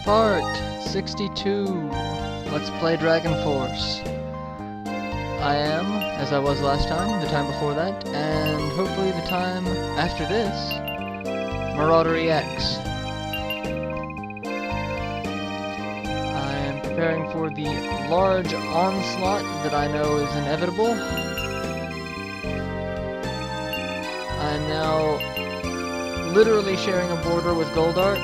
Part 62. Let's play Dragon Force. I am, as I was last time, the time before that, and hopefully the time after this, MarauderEX. I am preparing for the large onslaught that I know is inevitable. I am now literally sharing a border with Goldark,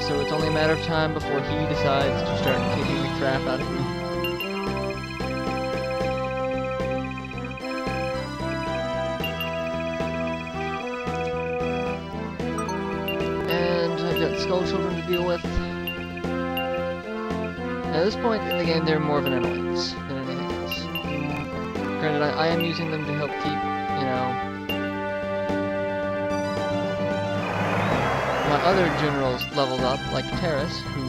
so it's only a matter of time before he decides to start kicking the crap out of me. And I've got Skull Children to deal with. At this point in the game, they're more of an annoyance than anything else. Granted, I am using them to help keep, my other generals leveled up, like Terrace, who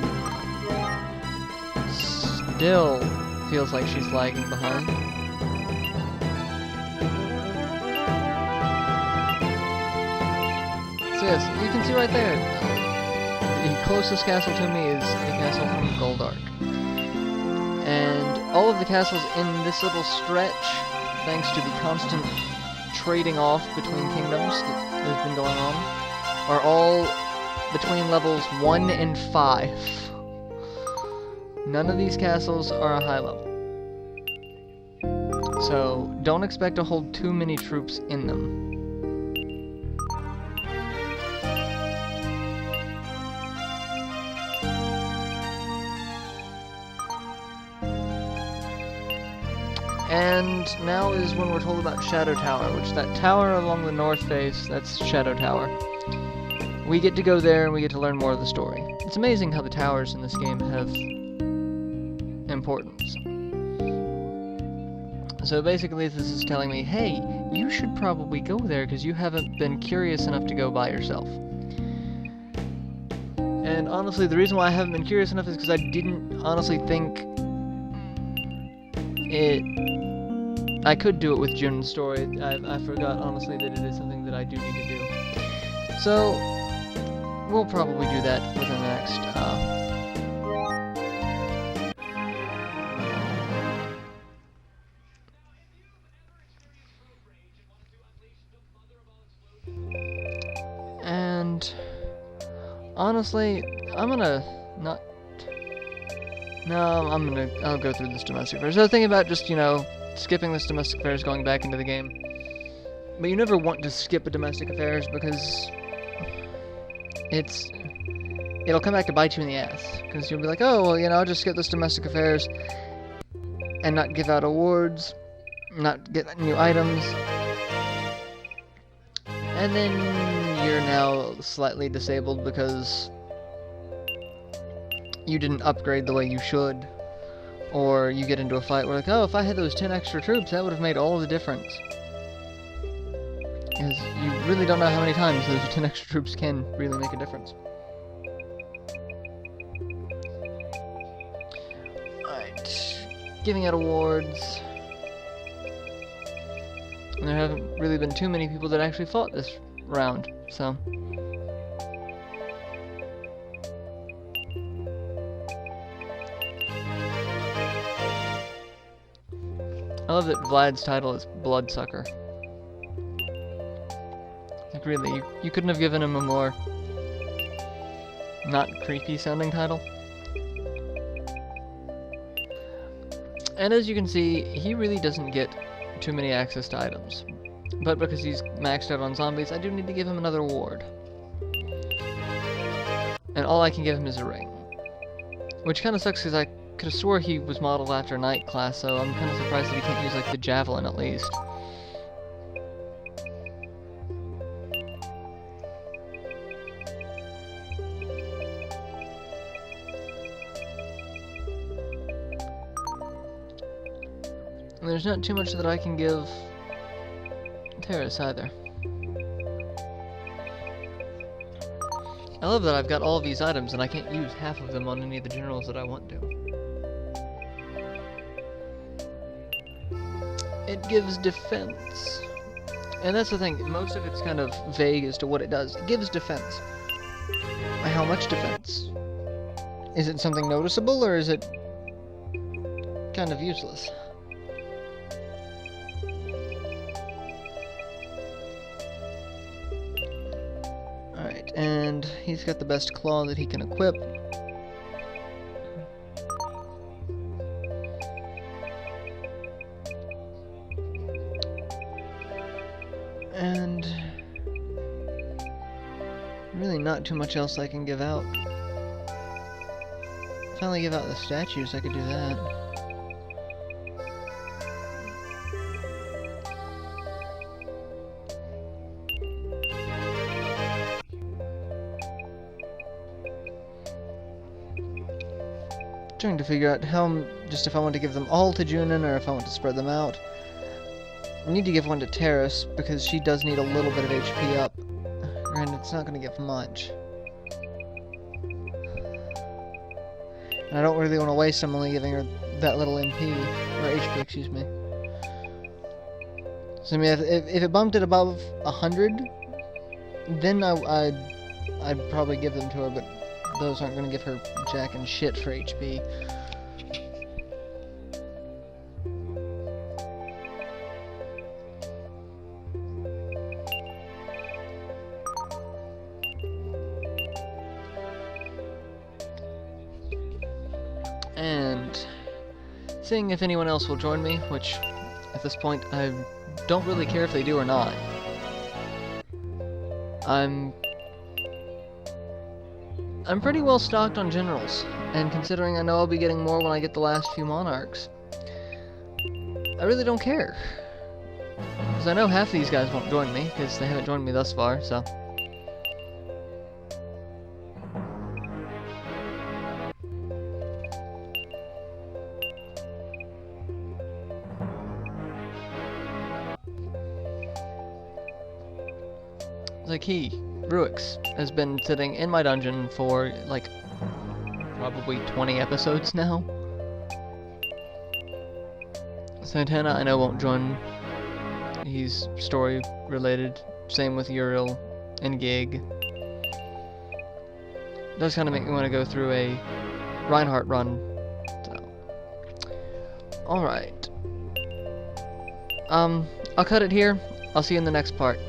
still feels like she's lagging behind. So yes, you can see right there, the closest castle to me is a castle from Goldark. And all of the castles in this little stretch, thanks to the constant trading off between kingdoms that has been going on, are all between levels 1 and 5. None of these castles are a high level. So, don't expect to hold too many troops in them. And now is when we're told about Shadow Tower, which that tower along the north face, that's Shadow Tower. We get to go there and we get to learn more of the story. It's amazing how the towers in this game have importance. So basically this is telling me, hey, you should probably go there because you haven't been curious enough to go by yourself. And honestly, the reason why I haven't been curious enough is because I didn't honestly think I could do it with Junon's story. I forgot honestly that it is something that I do need to do. So we'll probably do that within the next, and honestly, I'll go through this domestic affairs. I was thinking about just, skipping this domestic affairs, going back into the game. But you never want to skip a domestic affairs because it'll come back to bite you in the ass, because you'll be like, oh, well, I'll just skip this domestic affairs and not give out awards, not get new items, and then you're now slightly disabled because you didn't upgrade the way you should, or you get into a fight where like, oh, if I had those 10 extra troops, that would have made all the difference. Because you really don't know how many times those 10 extra troops can really make a difference. Alright, giving out awards. And there haven't really been too many people that actually fought this round, so. I love that Vlad's title is Bloodsucker. Like, really, you couldn't have given him a more not creepy sounding title. And as you can see, he really doesn't get too many access to items. But because he's maxed out on zombies, I do need to give him another award. And all I can give him is a ring. Which kind of sucks because I could have swore he was modeled after a knight class, so I'm kind of surprised that he can't use, like, the javelin at least. And there's not too much that I can give Terrace either. I love that I've got all of these items and I can't use half of them on any of the generals that I want to. It gives defense. And that's the thing, most of it's kind of vague as to what it does. It gives defense. By how much defense? Is it something noticeable, or is it kind of useless? Alright, and he's got the best claw that he can equip. And really not too much else I can give out. Finally give out the statues, I could do that. Trying to figure out how, just if I want to give them all to Junon or if I want to spread them out. I need to give one to Terrace because she does need a little bit of HP up. And it's not going to give much. And I don't really want to waste. I'm only giving her that little MP, or HP, excuse me. So I mean, if it bumped it above 100, then I'd probably give them to her, but those aren't going to give her jack and shit for HP. And seeing if anyone else will join me, which at this point I don't really care if they do or not. I'm pretty well stocked on generals, and considering I know I'll be getting more when I get the last few monarchs, I really don't care. Because I know half of these guys won't join me, because they haven't joined me thus far, so... Like MarauderEX has been sitting in my dungeon for, like, probably 20 episodes now. Santana, I know, won't join. He's story-related. Same with Uriel and Gig. Does kind of make me want to go through a Reinhardt run. So. Alright. I'll cut it here. I'll see you in the next part.